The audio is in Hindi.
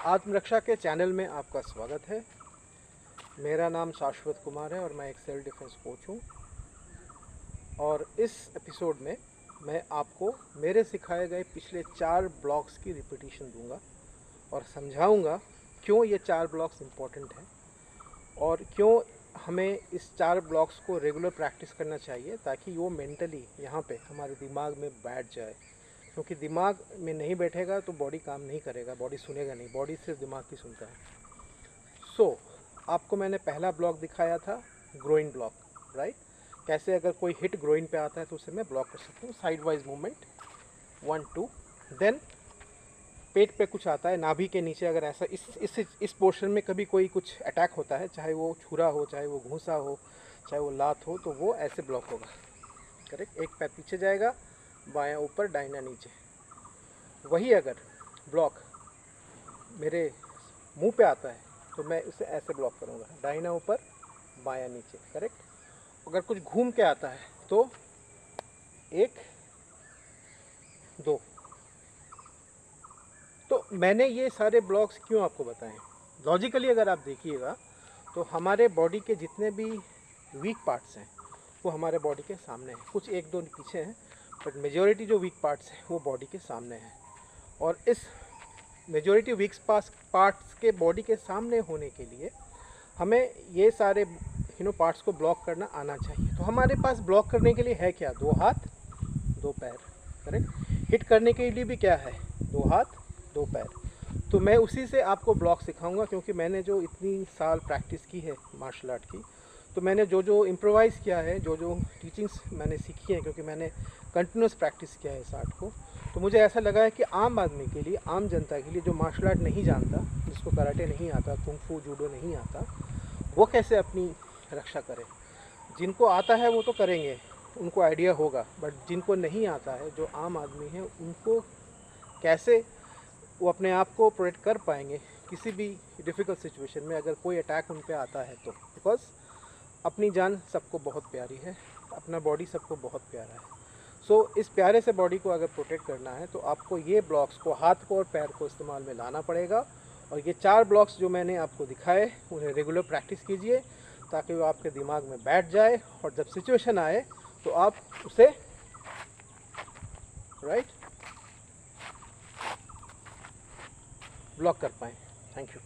आत्मरक्षा के चैनल में आपका स्वागत है। मेरा नाम शाश्वत कुमार है और मैं एक सेल्फ डिफेंस कोच हूँ। और इस एपिसोड में मैं आपको मेरे सिखाए गए पिछले 4 ब्लॉक्स की रिपीटिशन दूंगा और समझाऊंगा क्यों ये 4 ब्लॉक्स इम्पोर्टेंट हैं और क्यों हमें इस 4 ब्लॉक्स को रेगुलर प्रैक्टिस करना चाहिए ताकि वो मेंटली यहाँ पे हमारे दिमाग में बैठ जाए। क्योंकि दिमाग में नहीं बैठेगा तो बॉडी काम नहीं करेगा, बॉडी सुनेगा नहीं, बॉडी सिर्फ दिमाग की सुनता है। आपको मैंने पहला ब्लॉक दिखाया था ग्रोइन ब्लॉक, राइट। कैसे अगर कोई हिट ग्रोइन पे आता है तो उसे मैं ब्लॉक कर सकता हूँ। Side wise movement 1 2। देन पेट पे कुछ आता है, नाभि के नीचे अगर ऐसा इस पोर्शन में कभी कोई कुछ अटैक होता है, चाहे वो छुरा हो, चाहे वो घूंसा हो, चाहे वो लात हो, तो वो ऐसे ब्लॉक होगा। करेक्ट। एक पैर पीछे जाएगा, बायां ऊपर दाहिना नीचे। वही अगर ब्लॉक मेरे मुंह पे आता है तो मैं उसे ऐसे ब्लॉक करूँगा, दाहिना ऊपर बायां नीचे। करेक्ट। अगर कुछ घूम के आता है तो 1 2। तो मैंने ये सारे ब्लॉक्स क्यों आपको बताएं? लॉजिकली अगर आप देखिएगा तो हमारे बॉडी के जितने भी वीक पार्ट्स हैं वो हमारे बॉडी के सामने हैं। कुछ 1 2 पीछे हैं, बट मेजॉरिटी जो वीक पार्ट्स हैं वो बॉडी के सामने हैं। और इस मेजॉरिटी वीक पार्ट्स के बॉडी के सामने होने के लिए हमें ये सारे पार्ट्स को ब्लॉक करना आना चाहिए। तो हमारे पास ब्लॉक करने के लिए है क्या? 2 हाथ 2 पैर। करेक्ट। हिट करने के लिए भी क्या है? 2 हाथ 2 पैर। तो मैं उसी से आपको ब्लॉक सिखाऊंगा, क्योंकि मैंने जो इतनी साल प्रैक्टिस की है मार्शल आर्ट की, तो मैंने जो इम्प्रोवाइज़ किया है, जो टीचिंग्स मैंने सीखी हैं, क्योंकि मैंने कंटिन्यूस प्रैक्टिस किया है इस आर्ट को, तो मुझे ऐसा लगा है कि आम आदमी के लिए, आम जनता के लिए जो मार्शल आर्ट नहीं जानता, जिसको कराटे नहीं आता, कुंग फू जूडो नहीं आता, वो कैसे अपनी रक्षा करे। जिनको आता है वो तो करेंगे, उनको आइडिया होगा, बट जिनको नहीं आता है, जो आम आदमी है, उनको कैसे वो अपने आप को प्रोटेक्ट कर पाएंगे किसी भी डिफ़िकल्ट सिचुएशन में अगर कोई अटैक उन पे आता है तो। बिकॉज अपनी जान सबको बहुत प्यारी है, अपना बॉडी सबको बहुत प्यारा है। इस प्यारे से बॉडी को अगर प्रोटेक्ट करना है तो आपको ये ब्लॉक्स को, हाथ को और पैर को इस्तेमाल में लाना पड़ेगा। और ये 4 ब्लॉक्स जो मैंने आपको दिखाए उन्हें रेगुलर प्रैक्टिस कीजिए ताकि वो आपके दिमाग में बैठ जाए और जब सिचुएशन आए तो आप उसे ब्लॉक कर पाएँ। Thank you.